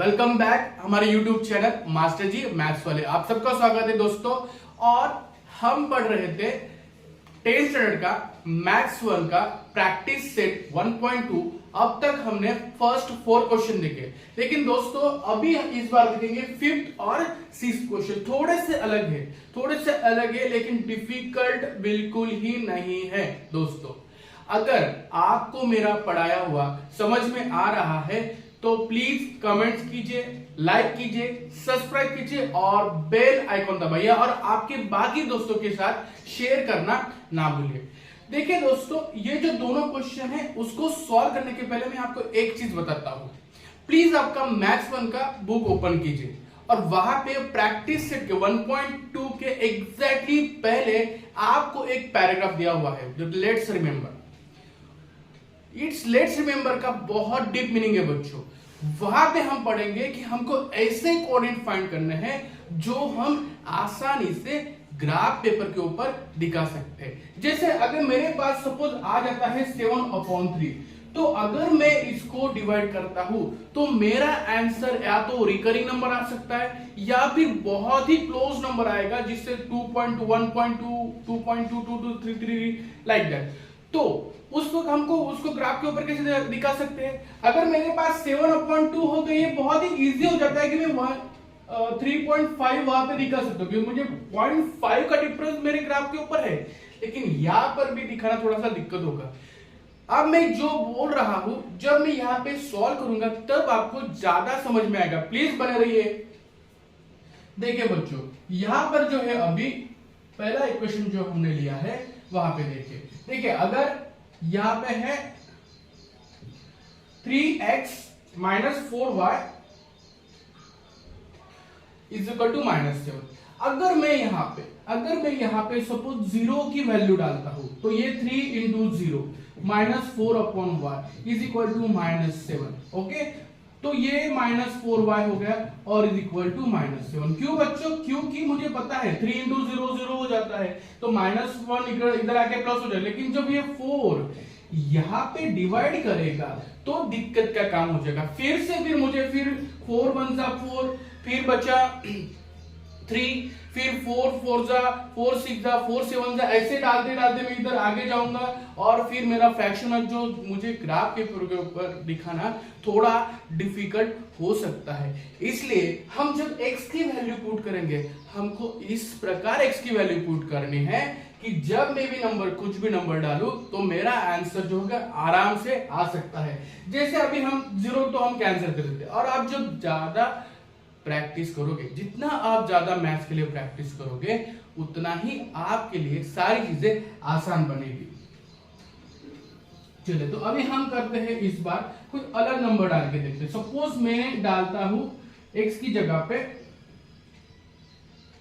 Welcome back हमारे YouTube channel master जी maths वाले। आप सबका स्वागत है दोस्तों। और हम पढ़ रहे थे 10th स्टैंडर्ड का मैथ्स 1 का प्रैक्टिस सेट 1.2। अब तक हमने फर्स्ट 4 क्वेश्चन देखे, लेकिन दोस्तों अभी इस बार देखेंगे 5th और 6th क्वेश्चन। थोड़े से अलग है लेकिन डिफिकल्ट बिल्कुल ही नहीं है दोस्तों। अगर आपको मेरा पढ़ाया हुआ समझ में आ रहा है तो प्लीज कमेंट कीजिए, लाइक कीजिए, सब्सक्राइब कीजिए और बेल आइकॉन दबाइए और आपके बाकी दोस्तों के साथ शेयर करना ना भूलिए। देखिए दोस्तों, ये जो दोनों क्वेश्चन है उसको सॉल्व करने के पहले मैं आपको एक चीज बताता हूं। प्लीज आपका मैथ्स 1 का बुक ओपन कीजिए और वहां पे प्रैक्टिस सेट के 1.2 के एग्जैक्टली पहले आपको एक पैराग्राफ दिया हुआ है जो लेट्स रिमेंबर। लेट्स रिमेंबर का बहुत डीप मीनिंग है बच्चों। वहां पे हम पढ़ेंगे कि हमको ऐसे कोऑर्डिनेट फाइंड करने हैं जो हम आसानी से ग्राफ पेपर के ऊपर दिखा सकते हैं। जैसे अगर मेरे पास सपोज आ जाता है 7/3, तो अगर मैं इसको डिवाइड करता हूं तो मेरा आंसर या तो रिकरिंग नंबर आ सकता है या फिर बहुत ही क्लोज नंबर आएगा, जिससे 2.2, 1.2, 2.2233 लाइक दैट। तो उस वक्त हमको उसको ग्राफ के ऊपर कैसे दिखा सकते हैं? अगर मेरे पास 7/2 हो तो ये बहुत ही इजी हो जाता है कि मैं 3.5 वहां पे दिखा सकता हूँ, क्योंकि मुझे 0.5 का डिफरेंस मेरे ग्राफ के ऊपर है। लेकिन यहां पर भी दिखाना थोड़ा सा दिक्कत होगा। अब मैं जो बोल रहा हूं, जब मैं यहां पे सॉल्व करूंगा तब आपको ज्यादा समझ में आएगा। प्लीज बने रहिए। देखिए बच्चों, यहां पर जो है अभी पहला इक्वेशन जो हमने लिया है वहां पे देखिए अगर यहां पे है 3x - 4y is equal to -7। अगर मैं यहां पे सपोज 0 की वैल्यू डालता हूं तो ये 3 into 0 -4/y is equal to -7। Okay, तो ये -4y हो गया और इज इक्वल टू -7। क्यों बच्चों? क्योंकि मुझे पता है 3 इंटू 0 0 हो जाता है, तो -1 इधर आके प्लस हो जाए। लेकिन जब ये 4 यहां पे डिवाइड करेगा तो दिक्कत का काम हो जाएगा। फिर मुझे 4 1 जा 4, फिर बचा 3, फिर 4 4 जा 4 6 जा 4 7 जा, ऐसे डालते मैं इधर आगे जाऊंगा और फिर मेरा फ्रैक्शन जो मुझे ग्राफ के ऊपर दिखाना थोड़ा डिफिकल्ट हो सकता है। इसलिए हम जब x की वैल्यू पुट करेंगे, हमको इस प्रकार x की वैल्यू पुट करनी है कि जब मैं भी कुछ भी नंबर डालूं तो मेरा आंसर जो होगा आराम से आ सकता है। जैसे अभी हम 0 तो हम कैंसिल कर देते हैं। और आप जब ज्यादा प्रैक्टिस करोगे, जितना आप ज्यादा मैथ्स के लिए प्रैक्टिस करोगे, उतना ही आपके लिए सारी चीजें आसान बनेगी। चलिए, तो अभी हम करते हैं इस बार कुछ अलग नंबर डाल के देखते हैं। सपोज मैं डालता हूं x की जगह पे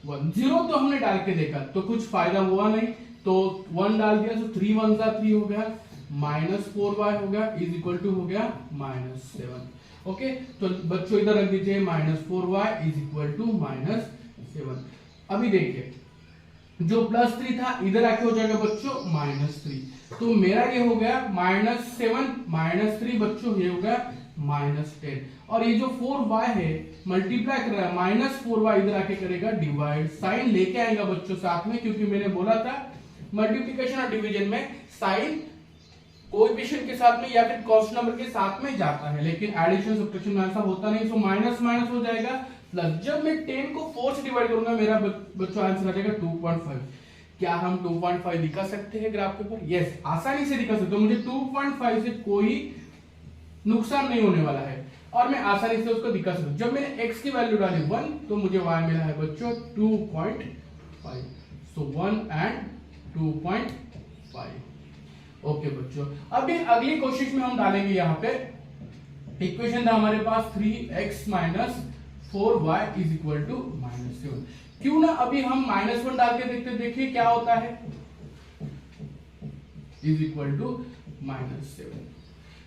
1। 0 तो हमने डाल के देखा तो कुछ फायदा हुआ नहीं, तो 1 डाल दिया तो 3 1 जा 3 हो गया, -4y हो गया इज इक्वल टू हो गया -7। ओके, तो बच्चों इधर रख दीजिए -4y इज इक्वल टू -7। अभी देखिए जो +3 था इधर आके हो जाएगा बच्चों -3, तो मेरा ये हो गया -7 -3 बच्चों, ये हो गया -10। और ये जो 4y है मल्टीप्लाई कर रहा है, -4y इधर आके करेगा डिवाइड, साइन लेके आएगा बच्चों साथ में, क्योंकि मैंने बोला था मल्टीप्लिकेशन और डिवीजन में साइन कोएफिशिएंट के साथ में या फिर कांस्टेंट नंबर के साथ में जाता है, लेकिन एडिशन सब्ट्रैक्शन में ऐसा होता नहीं। सो माइनस माइनस हो जाएगा प्लस। जब मैं 10 को 4 से डिवाइड करूंगा मेरा बच्चों आंसर आ जाएगा 2.5। क्या हम 2.5 दिखा सकते हैं ग्राफ के ऊपर? यस, आसानी से दिखा सकते हो। मुझे 2.5 से कोई नुकसान नहीं होने वाला है और मैं आसानी से उसको दिखा सकता हूं। जब मैंने x की वैल्यू डाली 1 तो मुझे y मिला है बच्चों 2.5। सो 1 एंड 2.5। ओके बच्चों, अभी अगली कोशिश में हम डालेंगे यहाँ पे इक्वेशन था हमारे पास 3x - 4y is equal to -7। क्यों ना अभी हम -1 डाल के देखते, देखिए क्या होता है, इज इक्वल टू -7।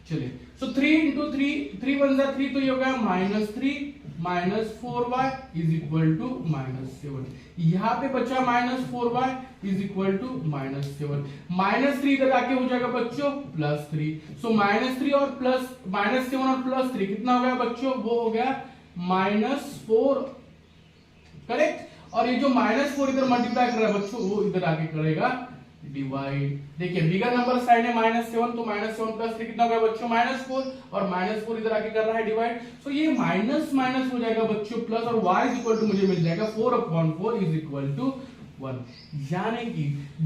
चलिए, सो 3 इंटू 3 1 जा 3, तो ये हो गया -3 -4y इज इक्वल टू -7। यहां पे बचा -4y इज इक्वल टू -7। -3 इधर आके हो जाएगा बच्चों +3। सो -3 और +7 और +3 कितना हो गया बच्चों? वो हो गया -4, करेक्ट। और ये जो -4 इधर मल्टीप्लाई कर रहा है बच्चों, वो इधर आके करेगा डिवाइड। देखिए बिगर नंबर साइन है -7, तो -7 प्लस 3 कितना हो गया बच्चों -4, और -4 इधर आके कर रहा है डिवाइड। तो ये माइनस माइनस हो जाएगा बच्चों प्लस, और y इज इक्वल टू मुझे मिल जाएगा 4/4 इज इक्वल टू 1। यानी कि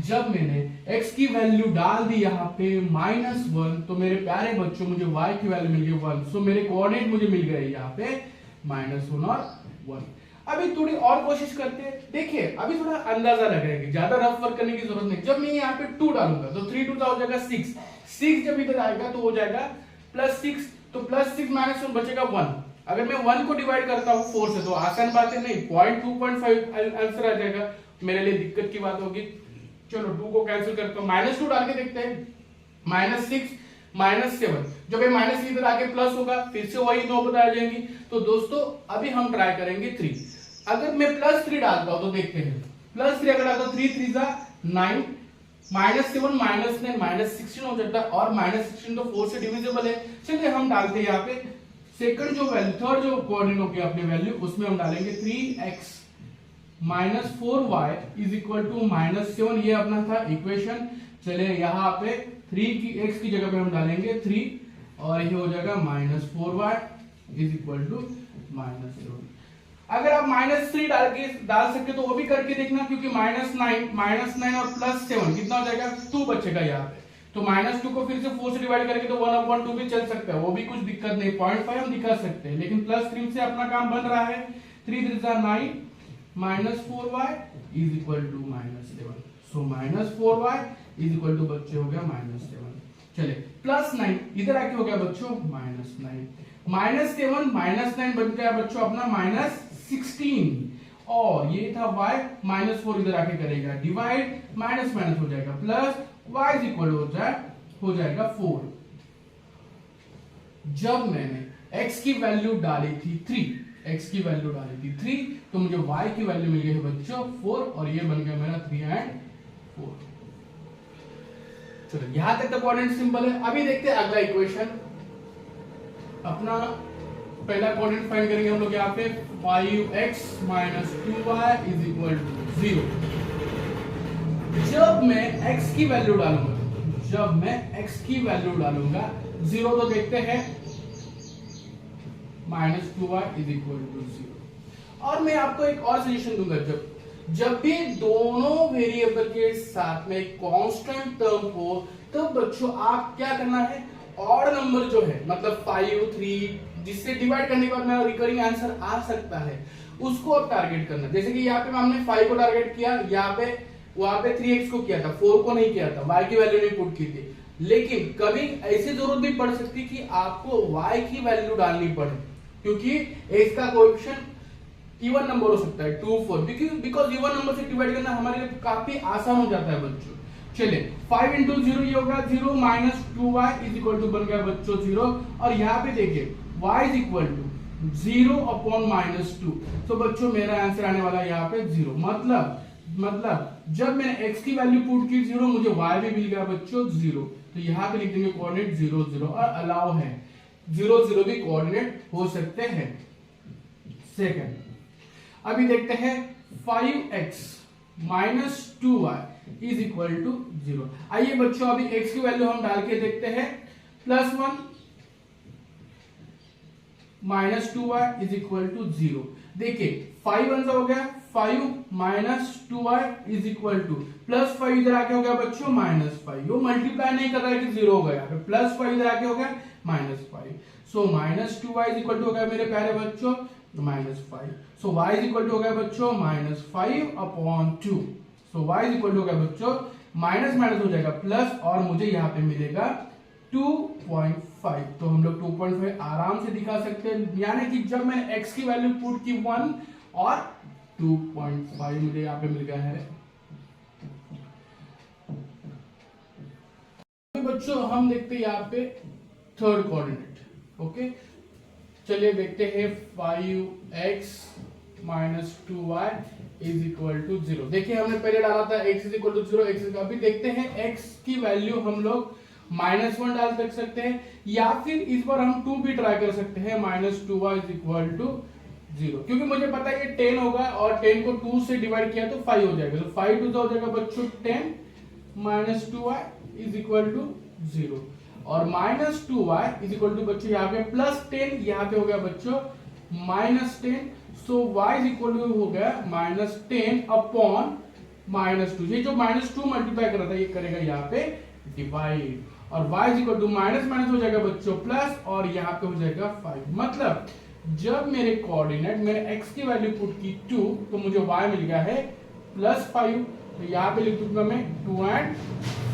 जब मैंने x की वैल्यू डाल दी यहाँ पे -1, तो मेरे प्यारे बच्चों मुझे y की वैल्यू मिल गई 1। सो मेरे कोऑर्डिनेट मुझे मिल गए यहाँ पे -1 और 1। अभी थोड़ी और कोशिश करते हैं। देखिए अभी थोड़ा अंदाजा लगाएंगे, ज्यादा रफ वर्क करने की जरूरत नहीं। जब मैं यहाँ पे 2 डालूंगा तो 3 2 हो जाएगा 6, 6 जब इधर आएगा तो हो जाएगा +6, तो +6 -1 बचेगा 1। अगर मैं 1 को डिवाइड करता हूँ 4 से तो आसान बात है, नहीं 0.2.5 आंसर आ जाएगा। मेरे लिए दिक्कत की बात होगी। चलो 2 को कैंसिल करता हूँ, -2 डाल के देखते हैं, -6 -7, जब ये माइनस इधर आके प्लस होगा फिर से वही 9 बता जाएंगी। तो दोस्तों अभी हम ट्राई करेंगे 3। अगर मैं +3 डालता हूं तो देखते हैं, +3 अगर डालता हूं 3 3 जा 9, -7 -9 -16 हो जाता है, और -16 तो 4 से डिविजिबल है। चलिए हम डालते हैं यहाँ पे सेकंड जो वैल्यू, थर्ड जो कोऑर्डिनेट होगी अपनी वैल्यू, उसमें हम डालेंगे 3x -4y is equal to -7। ये अपना था इक्वेशन। चलिए यहाँ पे 3 की x की जगह पे हम डालेंगे 3, और ये हो जाएगा -4y इज इक्वल टू -7। अगर आप -3 डाल सकते तो वो भी करके देखना, क्योंकि -9 और +7 कितना हो जाएगा 2 बचेगा यहाँ पे। तो -2 को फिर से 4 से डिवाइड करेंगे तो 1/2 भी चल सकता है, वो भी कुछ दिक्कत नहीं, 0.5 हम दिखा सकते हैं। लेकिन +3 से अपना काम बन रहा है। 3 3 जा 9 -4y is equal to -7। So -4y is equal to बच्चे हो गया -7। चलिए +9 इधर आके हो गया बच्चों -9, -7 -9 बन गया बच्चों अपना -16, और ये था y, -4 इधर आके करेगा डिवाइड, माइनस माइनस हो जाएगा प्लस, y इज इक्वल हो जाएगा 4। जब मैंने x की वैल्यू डाली थी 3, तो मुझे y की वैल्यू मिल गई है बच्चों 4, और ये बन गया मेरा 3 और 4। चलो यहां तक तो कोऑर्डिनेट सिंपल है। अभी देखते हैं अगला इक्वेशन। अपना पहला कोऑर्डिनेट फाइंड करेंगे हम लोग यहाँ पे 5x - 2y is equal to 0। जब मैं x की वैल्यू डालूंगा 0, तो देखते हैं -2y इज इक्वल टू 0। और मैं आपको एक और सजेशन दूंगा, जब भी दोनों वेरिएबल के साथ में कांस्टेंट टर्म हो, तो बच्चों आप क्या करना है, ऑड नंबर जो है मतलब 5 3 जिससे डिवाइड करने के बाद मेरा रिकरिंग आंसर आ सकता है, उसको आप टारगेट करना। जैसे कि यहाँ पे हमने 5 को टारगेट किया, यहाँ पे वहां पे 3x को किया था, 4 को नहीं किया था, y की वैल्यू नहीं पुट की थी। लेकिन कभी ऐसी जरूरत भी पड़ सकती कि आपको y की वैल्यू डालनी पड़े, क्योंकि इसका कोएफिशिएंट इवन नंबर हो सकता है 2 4, बिकॉज इवन नंबर से डिवाइड करना हमारे लिए काफी आसान हो जाता है बच्चों। चलिए 5 × 0 ये होगा 0 - 2y इज इक्वल टू बन गया बच्चों 0, और यहाँ पे देखिए y इज इक्वल टू 0/-2। तो बच्चों मेरा आंसर आने वाला है यहाँ पे 0। मतलब जब मैंने x की वैल्यू पुट की 0, मुझे y भी मिल गया बच्चों 0। तो यहाँ पे लिख देंगे कोऑर्डिनेट 0 0, और अलाउ है 0 0 भी कोऑर्डिनेट हो सकते हैं। सेकंड, अभी देखते हैं 5x - 2y is equal to 0। आइए बच्चों अभी x की वैल्यू हम डाल के देखते हैं, +1 - 2y इज इक्वल टू 0। देखिए 5 आंसर हो गया, 5 - 2y इज इक्वल टू +5 इधर आके हो गया बच्चों -5। वो मल्टीप्लाई नहीं कर रहा है कि 0 हो गया, +5 इधर आके हो गया -5। सो -2y इज इक्वल टू हो गया मेरे प्यारे बच्चों -5। सो y इज इक्वल टू हो गया बच्चों -5/2। सो y इज इक्वल टू हो गया बच्चों माइनस माइनस हो जाएगा प्लस, और मुझे यहाँ पे मिलेगा 2.5। तो हम लोग 2.5 आराम से दिखा सकते हैं, यानी कि जब मैंने x की वैल्यू पुट की 1 और 2.5 मुझे यहाँ पे मिल गया है। बच्चों हम देखते हैं यहाँ पे थर्ड कोऑर्डिनेट। ओके चलिए देखते हैं 5x - 2y is equal to 0। देखिए हमने पहले डाला था x इज इक्वल टू 0, अभी देखते हैं x की वैल्यू हम लोग -1 डाल सकते हैं, या फिर इस बार हम 2 भी ट्राई कर सकते हैं, -2y इज इक्वल टू 0, क्योंकि मुझे पता है ये 10 होगा और 10 को 2 से डिवाइड किया तो 5 हो जाएगा, तो 5 2 हो जाएगा बच्चों 10 minus 2y is equal to 0, और minus 2y is equal to बच्चों यहाँ पे प्लस 10, यहाँ पे हो गया बच्चों minus 10, so y is equal to हो गया माइनस 10 अपॉन माइनस 2, ये जो माइनस 2 मल्टीप्लाई कर रहा था ये करेगा यहाँ पे डिवाइड, और y is equal to minus minus हो जाएगा बच्चों प्लस, और यहाँ पे हो जाएगा 5, मतलब जब मेरे कोऑर्डिनेट मेरे x की वैल्यू पुट की 2 तो मुझे y मिल गया है प्लस 5, तो यहाँ पे लिख दूंगा मैं 2 and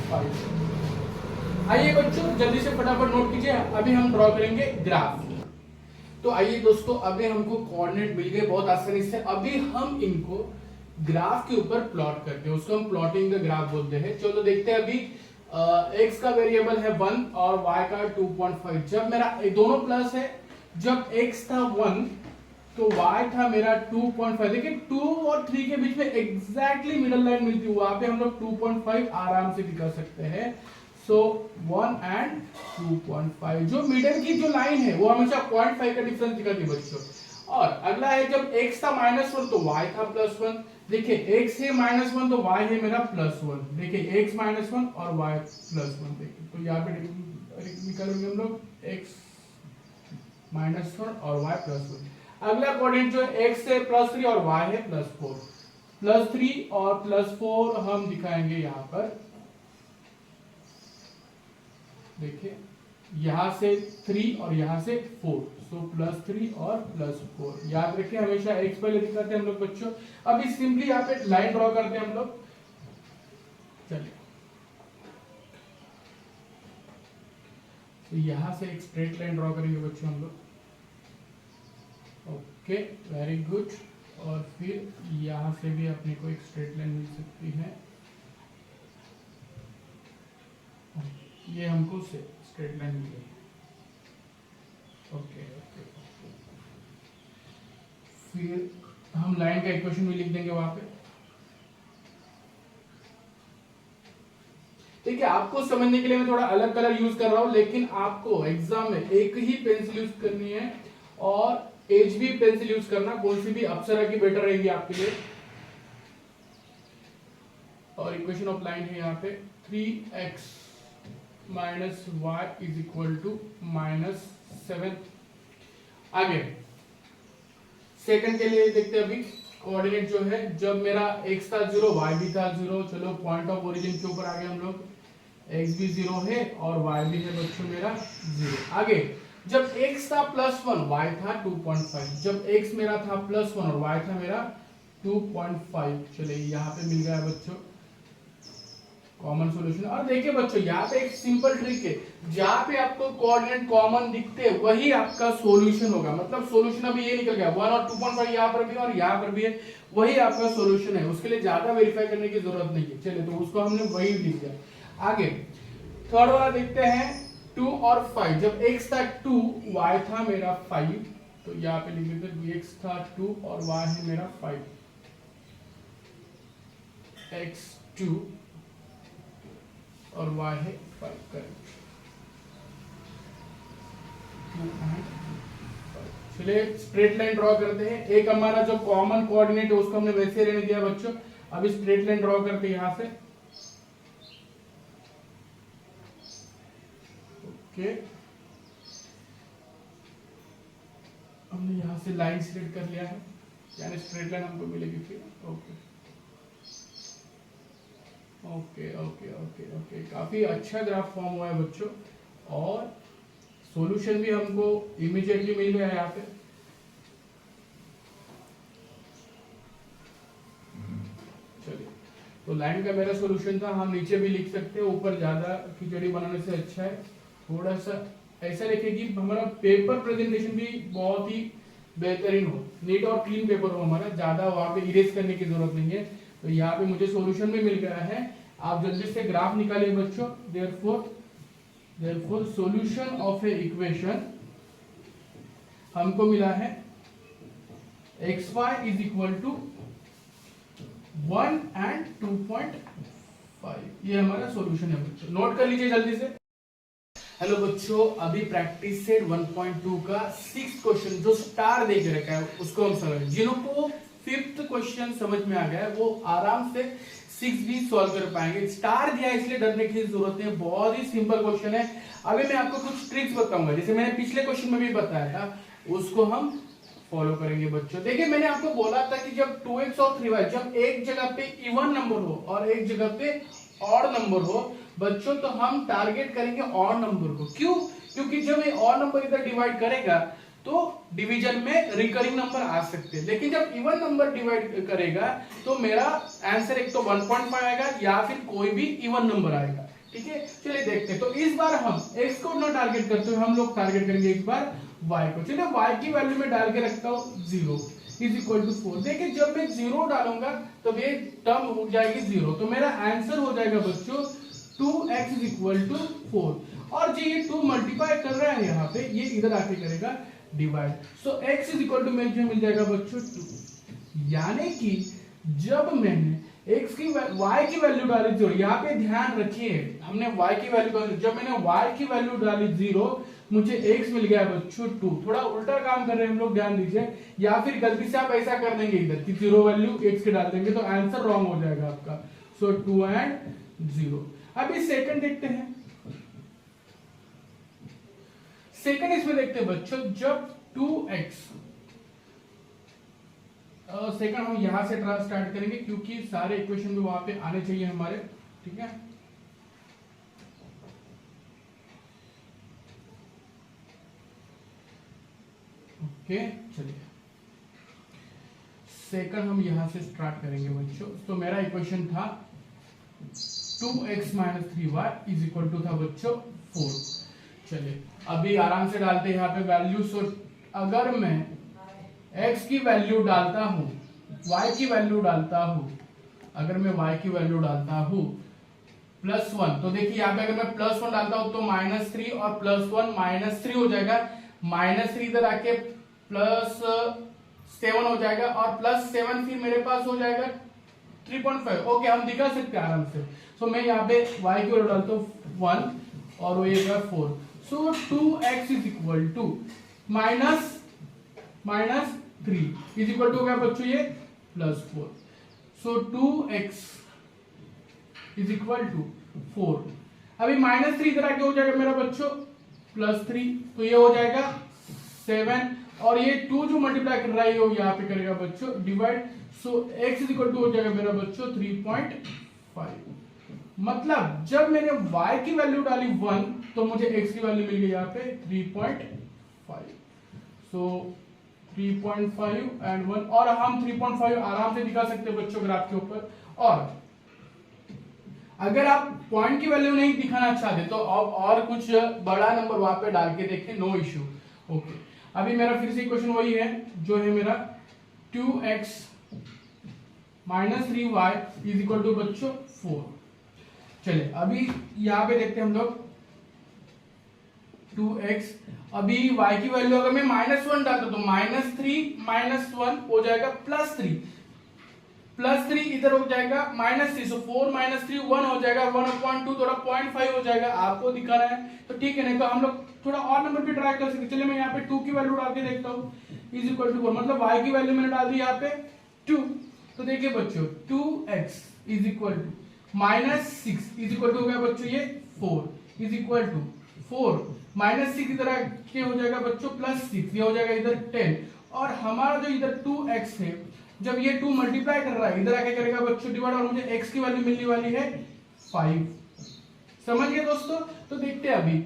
5। आइए बच्चों जल्दी से फटाफट नोट कीजिए, अभी हम ड्रॉ करेंगे ग्राफ। तो आइए दोस्तों, अभी हमको कोऑर्डिनेट मिल गए बहुत आसानी से, अभी हम इनको ग्राफ के ऊपर प्लॉट करते हैं, उसको हम प्लॉटिंग द ग्राफ बोलते हैं। चलो देखते हैं, अभी x का वेरिएबल है 1 और y का 2.5, जब मेरा दोनों प्लस है, जब x था 1 तो y था मेरा 2.5, देखिए 2 और 3 के बीच में एग्जैक्टली मिडल लाइन मिलती है, वहां पे हम लोग 2.5 आराम से दिखा सकते हैं, सो 1 and 2.5, जो मिडल की जो लाइन है वो हमेशा 0.5 का डिफरेंस दिखाती है बच्चों। और अगला है जब x था -1 तो y था +1, देखिए x है -1 तो y है मेरा +1, देखिए x -1 और y +1, देखिए तो यहाँ पे निकालेंगे हम लोग x -1 और y +1। अगला कोऑर्डिनेट जो x है +3 और y है +4, +3 और +4 हम दिखाएंगे यहाँ पर, देखिए यहां से 3 और यहां से 4, सो +3 और +4, याद रखिए हमेशा x पहले दिखाते हैं हम लोग बच्चों। अभी सिंपली यहाँ पे लाइन ड्रॉ करते हैं हम लोग, चलिए तो यहां से एक स्ट्रेट लाइन ड्रॉ करेंगे बच्चों हम लोग, ओके वेरी गुड, और फिर यहां से भी अपने को एक स्ट्रेट लाइन मिल सकती है, ये हमको स्ट्रेट लाइन मिल गई, ओके ओके, फिर हम लाइन का इक्वेशन भी लिख देंगे वहां पे। देखिए आपको समझने के लिए मैं थोड़ा अलग कलर यूज कर रहा हूं, लेकिन आपको एग्जाम में एक ही पेंसिल यूज करनी है और HB पेंसिल यूज करना, कौन सी भी अप्सरा की बेटर रहेगी आपके लिए। और इक्वेशन ऑफ लाइन है यहाँ पे 3x minus y is equal to -7। आगे सेकंड के लिए देखते हैं, अभी कोऑर्डिनेट जो है जब मेरा x था 0 y भी था 0, चलो पॉइंट ऑफ ओरिजिन के ऊपर आ गए हम लोग, x भी 0 है और y भी है बच्चों मेरा 0। आगे जब x था +1 y था 2.5, जब x मेरा था +1 और y था मेरा 2.5, चलिए यहाँ पे मिल गया बच्चों कॉमन सॉल्यूशन। और देखिए बच्चों यहाँ पे एक सिंपल ट्रिक है, जहाँ पे आपको कोऑर्डिनेट कॉमन दिखते हैं वही आपका सॉल्यूशन होगा, मतलब सॉल्यूशन अभी ये निकल गया 1 और 2.5 यहाँ पर भी और यहाँ पर भी है, वही आपका सॉल्यूशन है, उसके लिए ज्यादा वेरीफाई करने की जरूरत नहीं है। चलिए तो उसको हमने वही लिख दिया। आगे थर्ड वाला देखते हैं 2 और 5, जब x था 2 y था मेरा 5, तो यहाँ पे लिख देते x था 2 और y है मेरा 5, x 2 और y है 5, करेक्ट। चलिए स्ट्रेट लाइन ड्रॉ करते हैं, एक हमारा जो कॉमन कोऑर्डिनेट है उसको हमने वैसे रहने दिया बच्चों, अभी स्ट्रेट लाइन ड्रॉ करते हैं यहाँ से, ओके हमने यहाँ से लाइन सिलेक्ट कर लिया है, यानी स्ट्रेट लाइन हमको मिलेगी फिर, okay okay okay okay okay, काफी अच्छा ग्राफ फॉर्म हुआ है बच्चों, और सॉल्यूशन भी हमको इमीडिएटली मिल गया है यहाँ पे। चलिए तो लाइन का मेरा सॉल्यूशन था, हम नीचे भी लिख सकते हैं, ऊपर ज्यादा खिचड़ी बनाने से अच्छा है थोड़ा सा ऐसा लिखे कि हमारा पेपर प्रेजेंटेशन भी बहुत ही बेहतरीन हो, नीट और क्लीन पेपर हो हमारा, ज्यादा वहां पे इरेज करने की जरूरत नहीं है। तो यहाँ पे मुझे सॉल्यूशन भी मिल गया है, आप जल्दी से ग्राफ निकालिए बच्चों। Therefore solution of a equation हमको मिला है xy is equal to 1 and 2.5, ये हमारा सॉल्यूशन है बच्चों, नोट कर लीजिए जल्दी से। हेलो बच्चों, अभी प्रैक्टिस सेट 1.2 का 6th क्वेश्चन जो स्टार दे के रखा है उसको हम समझ, जिनको 5th क्वेश्चन समझ में आ गया है वो आराम से 6 भी सॉल्व कर पाएंगे। स्टार दिया है इसलिए डरने की जरूरत नहीं है, बहुत ही सिंपल क्वेश्चन है। अभी मैं आपको कुछ ट्रिक्स बताऊंगा, जैसे मैंने पिछले क्वेश्चन में भी बताया था, उसको हम फॉलो करेंगे बच्चों। देखिए मैंने आपको बोला था कि जब 2x और 3y जब एक जगह पे इवन नंबर हो और एक जगह पे ऑड नंबर हो बच्चों, तो हम टारगेट करेंगे ऑड नंबर को। क्यों? क्योंकि जब ये ऑड नंबर इधर डिवाइड करेगा तो डिवीजन में रिकरिंग नंबर आ सकते हैं, लेकिन जब इवन नंबर डिवाइड करेगा तो मेरा आंसर एक तो 1.5 आएगा या फिर कोई भी इवन नंबर आएगा। ठीक है, चलिए देखते हैं। तो इस बार हम x को ना टारगेट करते हुए हम लोग टारगेट करेंगे इस बार y को। चलिए y की वैल्यू में डाल के रखता हूं 0 इज इक्वल टू 4। देखिए जब मैं 0 डालूंगा तो ये टर्म हो जाएगी 0, तो मेरा आंसर हो जाएगा बच्चों 2x इज इक्वल टू 4। और जो ये 2 मल्टीप्लाई कर रहा है यहाँ पे, ये इधर आके करेगा divide, so x is equal to मिल जाएगा बच्चों 2। यानी कि जब मैंने x की y की वैल्यू डाली 0, यहाँ पे ध्यान रखिए हमने y की वैल्यू डाली, जब मैंने y की वैल्यू डाली 0 मुझे x मिल गया बच्चों 2। थोड़ा उल्टा काम कर रहे हैं हम लोग, ध्यान दीजिए। या फिर गलती से आप ऐसा कर देंगे इधर कि 0 वैल्यू x के डाल देंगे तो आंसर रॉन्ग हो जाएगा आपका। सो 2 एंड 0। अभी सेकंड देखते हैं। सेकंड इसमें देखते हैं बच्चों, जब 2x सेकंड हम यहां से स्टार्ट करेंगे क्योंकि सारे इक्वेशन भी वहां पे आने चाहिए हमारे। ठीक है, ओके चलिए सेकंड हम यहां से स्टार्ट करेंगे बच्चों। तो मेरा इक्वेशन था 2x minus 3y is equal to था बच्चों 4। चलिए अभी आराम से डालते हैं यहाँ पे वैल्यू। सो अगर मैं x की वैल्यू डालता हूं, y की वैल्यू डालता हूं, अगर मैं y की वैल्यू डालता हूं +1, तो देखिए यहाँ पे अगर मैं +1 डालता हूं तो -3 और +1 -3 हो जाएगा। -3 इधर आके +7 हो जाएगा और +7 फिर मेरे पास हो जाएगा 3.5। ओके, हम दिखा सकते हैं आराम से। सो मैं यहाँ पे y की वैल्यू डालता हूँ 1 और वो ये 4। So 2x is equal to -3 is equal to हो गया बच्चों ये +4। So 2x is equal to 4। अभी -3 इधर आके हो जाएगा मेरा बच्चों +3, तो ये हो जाएगा 7 और ये 2 जो मल्टीप्लाई कर रहा है ये यहाँ पे करेगा बच्चों divide. So x is equal to हो जाएगा मेरा बच्चों 3.5। मतलब जब मैंने y की वैल्यू डाली 1 तो मुझे x की वैल्यू मिल गई यहाँ पे 3.5। सो 3.5 एंड 1, और हम 3.5 आराम से दिखा सकते हैं बच्चों ग्राफ के ऊपर। और अगर आप पॉइंट की वैल्यू नहीं दिखाना चाहते तो आप और कुछ बड़ा नंबर वहां पे डाल के देखें, नो इश्यू। ओके, अभी मेरा फिर से क्वेश्चन वही है जो है मेरा 2x minus 3y is equal to बच्चों 4। चलिए अभी यहां पे देखते हैं हम लोग 2x, अभी y की वैल्यू अगर मैं -1 डालता तो -3 -1 हो जाएगा +3 इधर हो जाएगा -3। सो 4 -3 1 हो जाएगा, 1/2 थोड़ा 0.5 हो जाएगा, आपको दिखाना है तो ठीक है, नहीं तो हम लोग थोड़ा और नंबर भी ट्राई कर सकते। चलिए मैं यहाँ पे 2 की वैल्यू डाल के देखता हूँ इज इक्वल टू 4, मतलब y की वैल्यू मैंने डाल दी यहाँ पे 2। तो देखिए बच्चों 2x is equal to -6 is equal to हो गया बच्चों ये 4 इज इक्वल टू 4 -6 इधर आके हो जाएगा बच्चों +6, ये हो जाएगा इधर 10। और हमारा जो इधर 2x है, जब ये 2 मल्टीप्लाई कर रहा है इधर आके करेगा बच्चों डिवाइड, और मुझे x की वैल्यू मिलने वाली है 5। समझ गए दोस्तों? तो देखते हैं अभी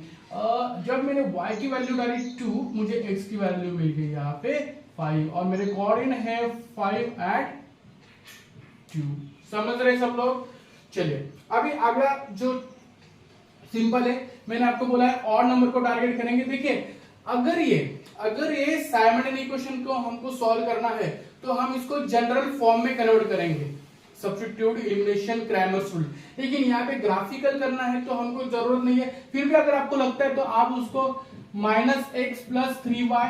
जब मैंने y की वैल्यू डाली 2 मुझे x की वैल्यू मिल गई यहाँ पे 5 और मेरे कोऑर्डिनेट है 5 एट 2। समझ रहे सब लोग? चलिए अभी अगला जो सिंपल है, मैंने आपको बोला है और नंबर को टारगेट करेंगे। देखिए अगर ये साइमल्टेनियस इक्वेशन को हमको सॉल्व करना है तो हम इसको जनरल फॉर्म में कन्वर्ट करेंगे, सब्स्टिट्यूट, एलिमिनेशन, क्रैमर्स रूल। लेकिन यहाँ पे ग्राफिकल करना है तो हमको जरूरत नहीं है। फिर भी अगर आपको लगता है तो आप उसको -x + 3y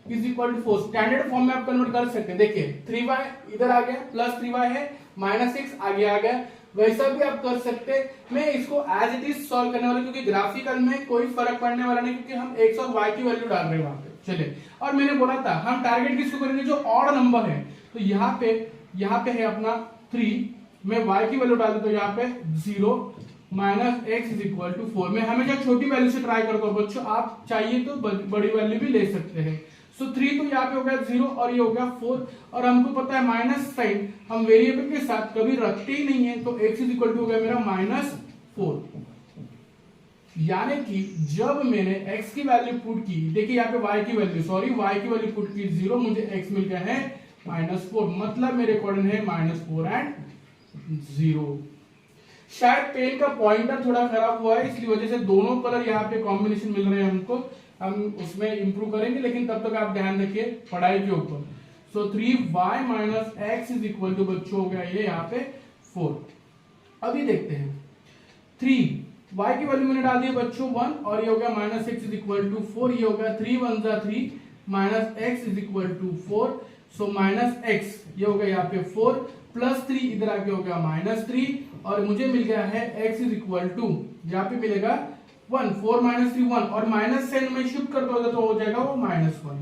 is equal to 4 standard form में आप कन्वर्ट कर सकते हैं। देखिए 3y इधर आ गया, +3y है, -x आगे आ गया, वैसा भी आप कर सकते हैं। मैं इसको एज इट इज सॉल्व करने वाला, क्योंकि ग्राफिकल में कोई फर्क पड़ने वाला नहीं, क्योंकि हम एक्स और वाई की वैल्यू डाल रहे हैं वहां पे। चलिए, और मैंने बोला था हम टारगेट किसको करेंगे, जो ऑड नंबर है। तो यहाँ पे है अपना 3, मैं y की वैल्यू डाल देता हूँ यहाँ पे 0 minus x is equal to 4। मैं हमेशा छोटी वैल्यू से ट्राई करता हूँ बच्चों, आप चाहिए तो बड़ी वैल्यू भी ले सकते हैं। सो 3 तो यहाँ पे हो गया 0 और ये हो गया 4, और हमको पता है माइनस साइन हम वेरिएबल के साथ कभी रखते ही नहीं है, तो x इज इक्वल टू हो गया मेरा -4। यानी कि जब मैंने x की वैल्यू पुट की, देखिए यहाँ पे y की वैल्यू पुट की 0, मुझे x मिल गया है -4, मतलब मेरे अकॉर्डिंग है -4 एंड 0। शायद पेन का पॉइंटर थोड़ा खराब हुआ है, इसलिए वजह से दोनों कलर यहाँ पे कॉम्बिनेशन मिल रहे हैं हमको, हम उसमें इंप्रूव करेंगे, लेकिन तब तक आप ध्यान रखिए पढ़ाई के ऊपर। So 3y minus x is equal to बच्चों हो गया ये यहाँ पे 4। अभी देखते हैं 3y की वैल्यू मैंने डाल दी बच्चों 1, और ये हो गया minus x is equal to 4, ये हो गया 3 1 जा 3 minus x is equal to 4। So minus x ये हो गया यहाँ पे 4 प्लस 3 इधर आके हो गया -3, और मुझे मिल गया है x इज इक्वल टू यहाँ पे मिलेगा 1, 4 माइनस 3 1, और माइनस साइन में शिफ्ट करते होगा तो हो जाएगा वो -1।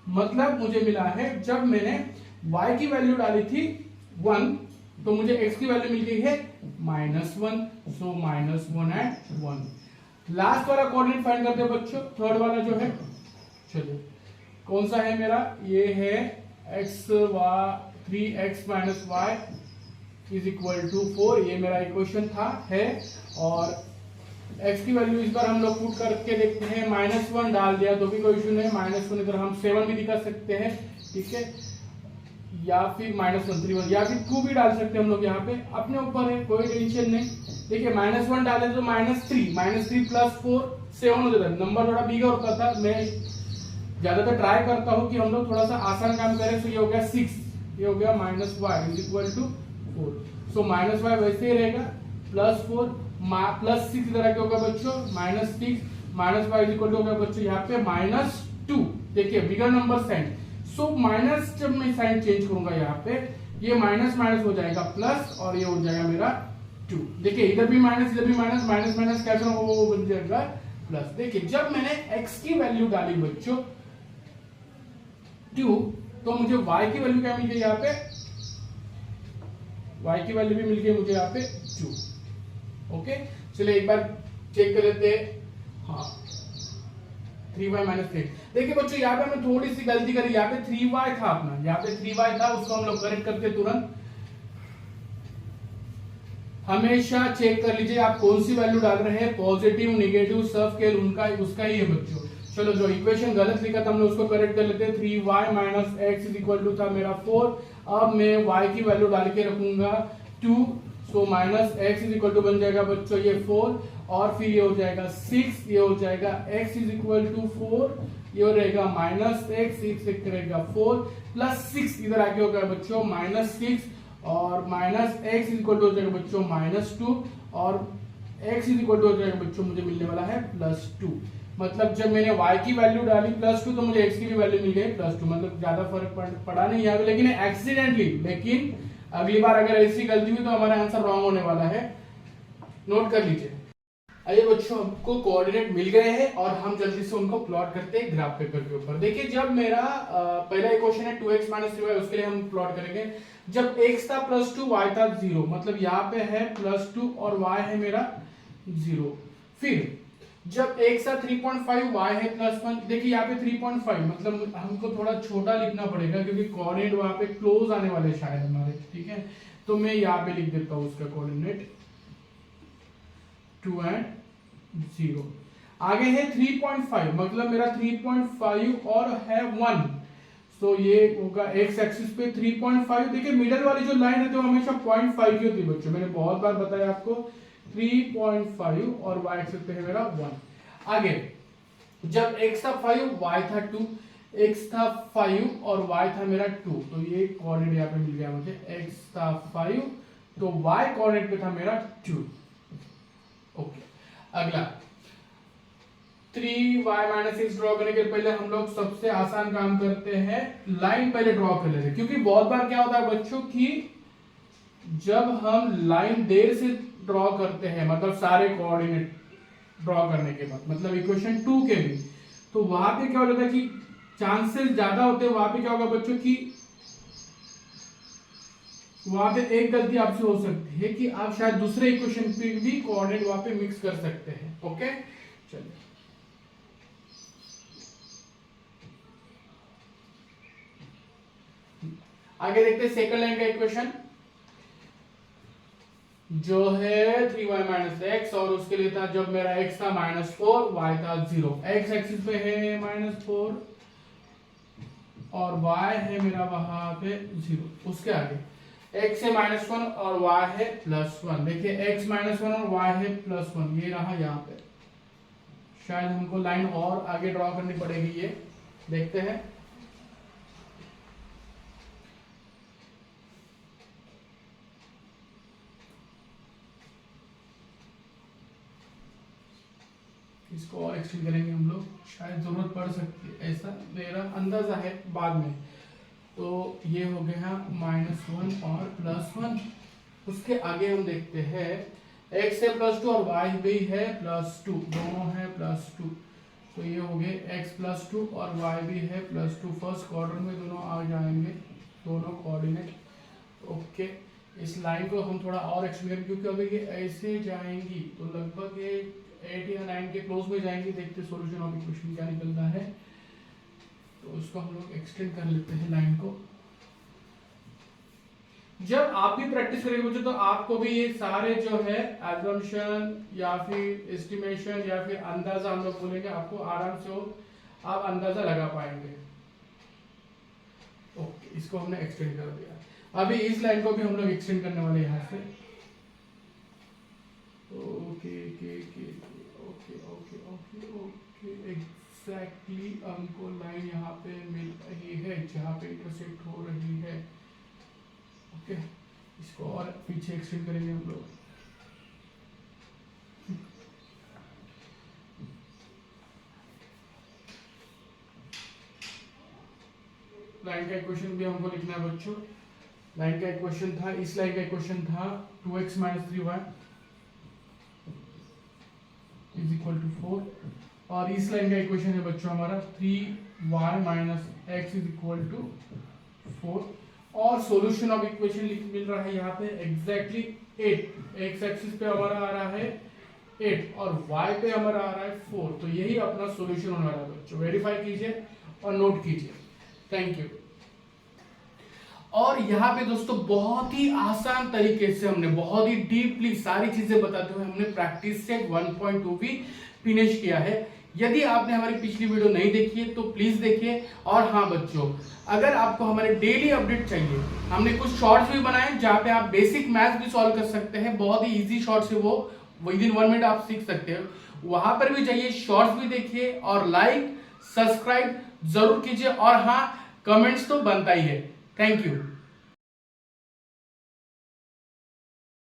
मतलब मुझे मिला है जब मैंने y की वैल्यू डाली थी 1, तो मुझे x की वैल्यू मिल गई है -1। सो -1 एंड 1। लास्ट वाला कोऑर्डिनेट फाइंड करते हैं बच्चों, थर्ड वाला जो है, चलिए कौन सा है मेरा, ये है x 3x minus y is equal to 4, ये मेरा इक्वेशन था है। और x की वैल्यू इस बार हम लोग पुट करके देखते हैं, -1 डाल दिया तो भी कोई इशू नहीं, -1 इधर हम 7 भी दिखा सकते हैं, ठीक है, या फिर -1 3 1 या फिर 2 भी डाल सकते हैं हम लोग, यहाँ पे अपने ऊपर है, कोई टेंशन नहीं। देखिए -1 डाले तो -3 प्लस 4 7 हो जाता है, नंबर थोड़ा बिगर होता था। मैं ज्यादातर ट्राई करता हूँ कि हम लोग थोड़ा सा आसान काम करें। तो ये हो गया 6, ये हो गया -y is equal to 4। So -y वैसे ही रहेगा +4 प्लस 6 इधर आके होगा बच्चों -6 minus y is equal to होगा बच्चों यहाँ पे -2। देखिए bigger number sign, so minus जब मैं साइन चेंज करूंगा यहाँ पे ये माइनस माइनस हो जाएगा प्लस, और ये हो जाएगा मेरा 2। देखिए इधर भी माइनस इधर भी माइनस, माइनस माइनस कैंसिल होगा वो बन जाएगा प्लस। देखिए जब मैंने x की वैल्यू डाली बच्चों 2, तो मुझे y की वैल्यू क्या मिल गई यहाँ पे, y की वैल्यू भी मिल गई मुझे यहाँ पे 2। ओके, चलिए एक बार चेक कर लेते हैं। हाँ 3y माइनस 3। देखिए बच्चों यहाँ पे हमने थोड़ी सी गलती करी, यहाँ पे 3y था अपना, यहाँ पे 3y था, उसको हम लोग करेक्ट करते तुरंत। हमेशा चेक कर लीजिए आप कौन सी वैल्यू डाल रहे हैं, पॉजिटिव नेगेटिव सब स्केल उनका उसका ही है बच्चों। चलो जो इक्वेशन गलत लिखा था हमने उसको करेक्ट कर लेते हैं। 3y minus x is equal to था मेरा 4, अब मैं y की वैल्यू डाल के रखूंगा 2, so minus x is equal to बन जाएगा बच्चों ये 4, और फिर ये हो जाएगा 6, ये हो जाएगा x इज इक्वल टू 4, ये रहेगा माइनस एक्स रहेगा 4 प्लस 6 इधर आके होगा बच्चों -6, और minus x is equal to हो जाएगा बच्चों -2, और x इज इक्वल टू हो जाएगा बच्चों मुझे मिलने वाला है +2। मतलब जब मैंने y की वैल्यू डाली +2 तो मुझे x की भी वैल्यू मिल गई +2। मतलब ज्यादा फर्क पड़ा नहीं यहाँ पे, लेकिन एक्सीडेंटली, लेकिन अगली बार अगर ऐसी गलती हुई तो हमारा आंसर रॉन्ग होने वाला है, नोट कर लीजिए। आइए बच्चों हमको कोऑर्डिनेट मिल गए हैं और हम जल्दी से उनको प्लॉट करते हैं ग्राफ पेपर के ऊपर। देखिए जब मेरा पहला इक्वेशन है 2x माइनस 3y, उसके लिए हम प्लॉट करेंगे। जब x था +2 y था 0, मतलब यहाँ पे है +2 और y है मेरा 0। फिर जब x था 3.5 y है +1, देखिए यहाँ पे 3.5 मतलब हमको थोड़ा छोटा लिखना पड़ेगा क्योंकि कोऑर्डिनेट वहां पे क्लोज आने वाले शायद हमारे, ठीक है। तो मैं यहाँ पे लिख देता हूँ उसका कोऑर्डिनेट 2 and 0। आगे है 3.5, मतलब मेरा 3.5 और है 1, तो ये होगा x एक्सिस पे 3.5। देखिए मिडल वाली जो लाइन है तो हमेशा 0.5 की होती है बच्चों, मैंने बहुत बार बताया आपको। 3.5 और y एक्सिस पे है मेरा 1। आगे जब x था 5 y था 2, x था 5 और y था मेरा 2, तो ये कोऑर्डिनेट यहाँ पे मिल गया मुझे। x था 5 तो y कोऑर्डिनेट पे था मेरा 2। ओके, अगला 3y माइनस 6 ड्रॉ करने के पहले हम लोग सबसे आसान काम करते हैं, लाइन पहले ड्रॉ कर लेते हैं। क्योंकि बहुत बार क्या होता है बच्चों की जब हम लाइन देर से ड्रॉ करते हैं, मतलब सारे कोऑर्डिनेट ड्रॉ करने के बाद, मतलब इक्वेशन 2 के भी, तो वहां पे क्या हो जाता है कि चांसेस ज्यादा होते हैं, वहां पे क्या होगा बच्चों की, वहां पे एक गलती आपसे हो सकती है कि आप शायद दूसरे इक्वेशन पे भी कोऑर्डिनेट वहां पे मिक्स कर सकते हैं। ओके, चलिए आगे देखते हैं सेकंड लाइन का इक्वेशन जो है 3y माइनस एक्स, और उसके लिए था जब मेरा x था -4, y था 0। x एक्सिस पे है -4 और y है मेरा वहां पे 0। उसके आगे x है -1 और y है +1। देखिए x -1 और y है +1, ये रहा यहाँ पे। शायद हमको लाइन और आगे ड्रॉ करनी पड़ेगी, ये देखते हैं। इसको और एक्सटेंड करेंगे हम लोग, शायद जरूरत पड़ सकती है, ऐसा मेरा अंदाजा है बाद में। तो ये हो गया -1 और +1। उसके आगे हम देखते हैं x है +2 और y भी है +2, दोनों है +2। तो ये हो गए x +2 और y भी है +2। फर्स्ट क्वाड्रेंट में दोनों आ जाएंगे, दोनों कोऑर्डिनेट। ओके, इस लाइन को हम थोड़ा और एक्सटेंड करेंगे क्योंकि अभी ये ऐसे जाएंगी तो लगभग ये 8 या 9 के क्लोज में जाएंगे। देखते सॉल्यूशन ऑफ इक्वेशन क्या निकलता है। तो उसको हम लोग एक्सटेंड कर लेते हैं लाइन को। जब आप भी प्रैक्टिस करेंगे बच्चों, तो आपको भी ये सारे जो है एजम्पशन या फिर एस्टिमेशन या फिर अंदाजा हम लोग बोलेंगे, आपको आराम से आप अंदाजा लगा पाएंगे। ओके, इसको हमने एक्सटेंड कर दिया। अभी इस लाइन को भी हम लोग एक्सटेंड करने वाले यहाँ से। Okay okay okay okay okay okay, exactly हमको लाइन यहाँ पे मिल रही है जहाँ पे इंटरसेक्ट हो रही है। ओके, इसको और पीछे एक्सटेंड करेंगे हम लोग। लाइन का इक्वेशन भी हमको लिखना है बच्चों। लाइन का इक्वेशन था, इस लाइन का इक्वेशन था 2x - 3y = 4, और इस लाइन का इक्वेशन है बच्चों हमारा 3y - x = 4। और सॉल्यूशन ऑफ इक्वेशन मिल रहा है यहाँ पे एग्जैक्टली 8। एक्स एक्सिस पे हमारा आ रहा है 8 और y पे हमारा आ रहा है 4। तो यही अपना सॉल्यूशन होने वाला है बच्चों। वेरीफाई कीजिए और नोट कीजिए। Thank you. और यहाँ पे दोस्तों बहुत ही आसान तरीके से हमने बहुत ही डीपली सारी चीजें बताते हुए हमने प्रैक्टिस सेट 1.2 भी फिनिश किया है। यदि आपने हमारी पिछली वीडियो नहीं देखी है तो प्लीज देखिए। और हाँ बच्चों, अगर आपको हमारे डेली अपडेट चाहिए, हमने कुछ शॉर्ट्स भी बनाए जहाँ पे आप बेसिक मैथ्स भी सॉल्व कर सकते हैं। बहुत ही इजी शॉर्ट्स है वो, विद इन 1 मिनट आप सीख सकते हो। वहां पर भी जाइए, शॉर्ट्स भी देखिए और लाइक सब्सक्राइब जरूर कीजिए। और हाँ, कमेंट्स तो बनता ही है। Thank you.